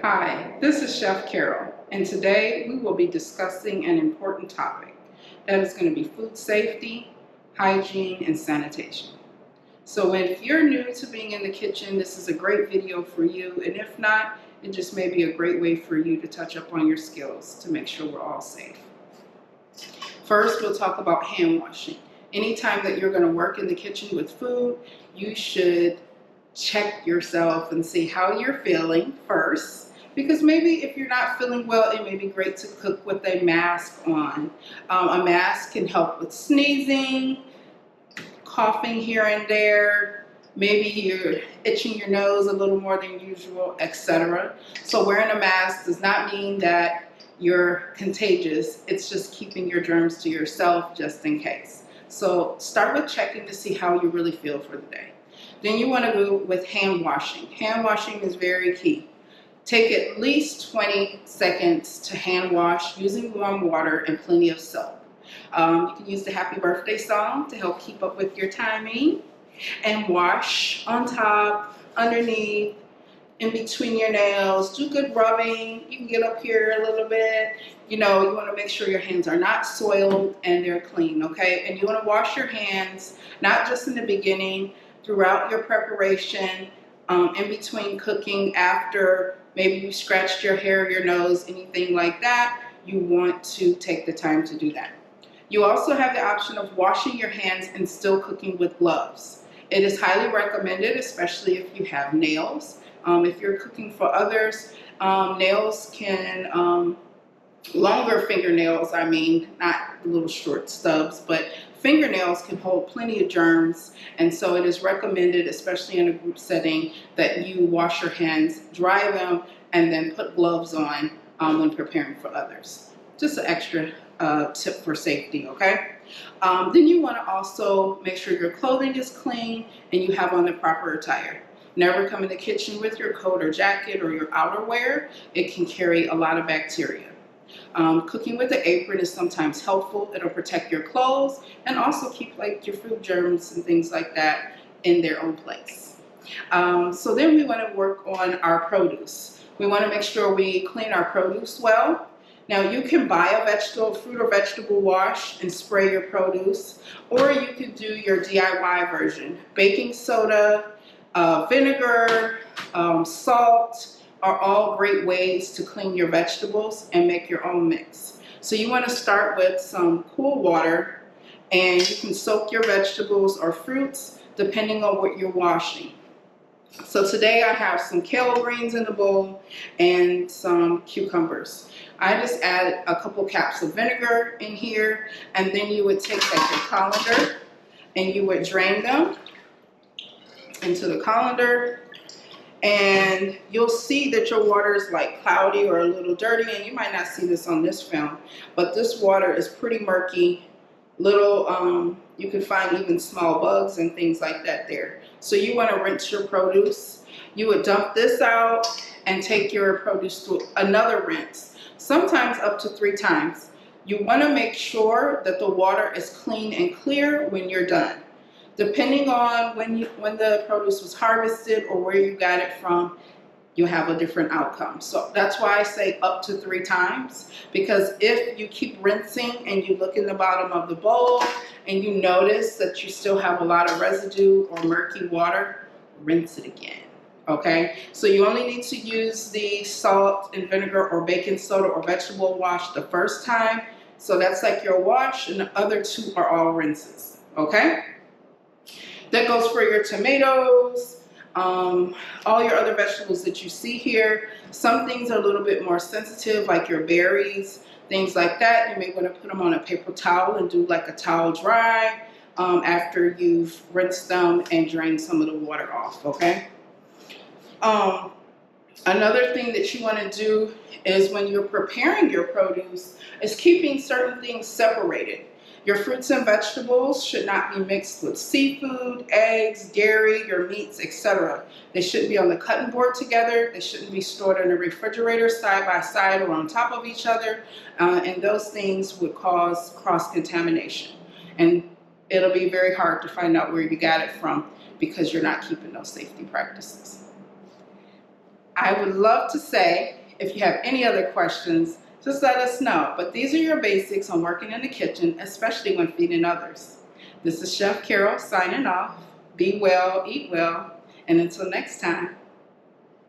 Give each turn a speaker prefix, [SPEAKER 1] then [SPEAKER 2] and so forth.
[SPEAKER 1] Hi, this is Chef Carol, and today we will be discussing an important topic that is going to be food safety, hygiene, and sanitation. So if you're new to being in the kitchen, this is a great video for you, and if not, it just may be a great way for you to touch up on your skills to make sure we're all safe. First, we'll talk about hand washing. Anytime that you're going to work in the kitchen with food, you should check yourself and see how you're feeling first. Because maybe if you're not feeling well, it may be great to cook with a mask on. A mask can help with sneezing, coughing here and there. Maybe you're itching your nose a little more than usual, etc. So wearing a mask does not mean that you're contagious. It's just keeping your germs to yourself just in case. So start with checking to see how you really feel for the day. Then you want to go with hand washing. Hand washing is very key. Take at least 20 seconds to hand wash using warm water and plenty of soap. You can use the happy birthday song to help keep up with your timing. And wash on top, underneath, in between your nails. Do good rubbing. You can get up here a little bit. You want to make sure your hands are not soiled and they're clean, okay? And you want to wash your hands, not just in the beginning, throughout your preparation, in between cooking, after maybe you scratched your hair, your nose, anything like that. You want to take the time to do that. You also have the option of washing your hands and still cooking with gloves. It is highly recommended, especially if you have nails. If you're cooking for others, nails can, longer fingernails, not little short stubs, but fingernails can hold plenty of germs, and so it is recommended, especially in a group setting, that you wash your hands, dry them, and then put gloves on when preparing for others. Just an extra tip for safety, okay? Then you want to also make sure your clothing is clean and you have on the proper attire. Never come in the kitchen with your coat or jacket or your outerwear. It can carry a lot of bacteria. Cooking with an apron is sometimes helpful. It'll protect your clothes and also keep your food germs and things like that in their own place. So then we want to work on our produce. We want to make sure we clean our produce well. Now you can buy a fruit or vegetable wash and spray your produce, or you could do your DIY version. Baking soda, vinegar, salt are all great ways to clean your vegetables and make your own mix. So you want to start with some cool water, and you can soak your vegetables or fruits depending on what you're washing. So today I have some kale greens in the bowl and some cucumbers. I just added a couple caps of vinegar in here, and then you would take your colander and you would drain them into the colander, and you'll see that your water is cloudy or a little dirty, and you might not see this on this film, but this water is pretty murky. You can find even small bugs and things like that there. So you want to rinse your produce. You would dump this out and take your produce to another rinse, sometimes up to 3 times. You want to make sure that the water is clean and clear when you're done. Depending on when the produce was harvested or where you got it from, you have a different outcome. So that's why I say up to 3 times, because if you keep rinsing and you look in the bottom of the bowl and you notice that you still have a lot of residue or murky water, rinse it again. Okay, so you only need to use the salt and vinegar or baking soda or vegetable wash the first time. So that's your wash, and the other 2 are all rinses. Okay, that goes for your tomatoes, all your other vegetables that you see here. Some things are a little bit more sensitive, like your berries, things like that. You may want to put them on a paper towel and do a towel dry after you've rinsed them and drained some of the water off, okay? Another thing that you want to do is when you're preparing your produce is keeping certain things separated. Your fruits and vegetables should not be mixed with seafood, eggs, dairy, your meats, etc. They shouldn't be on the cutting board together. They shouldn't be stored in the refrigerator side by side or on top of each other. And those things would cause cross-contamination. And it'll be very hard to find out where you got it from because you're not keeping those safety practices. I would love to say, if you have any other questions, just let us know. But these are your basics on working in the kitchen, especially when feeding others. This is Chef Carol signing off. Be well, eat well, and until next time.